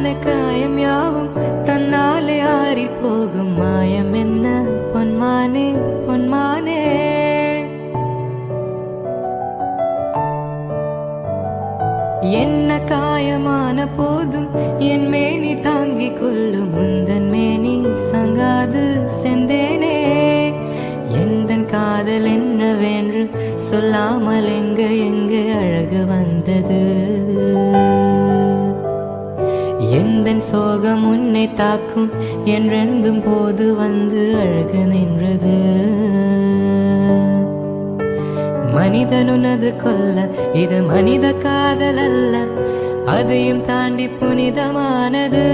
உண்டான காயம் யாவும் தன்னாலே ஆறி போகும் மாயம் என்ன பொன்மானே பொன்மானே. என்ன காயமான போதும் என் மேனி தாங்கிக் கொள்ளும் முந்தன் மேனி சங்காது செந்தேனே. எந்தன் காதல் என்னவென்று சொல்லாமல் எங்க அழகு வந்தது. எந்தன் சோகம் உன்னை தாக்கும் என்றென்பும் போது வந்து அழகு நின்றது. மனிதனுனது கொல்ல இது மனித காதல் அல்ல, அதையும் தாண்டி புனிதமானது.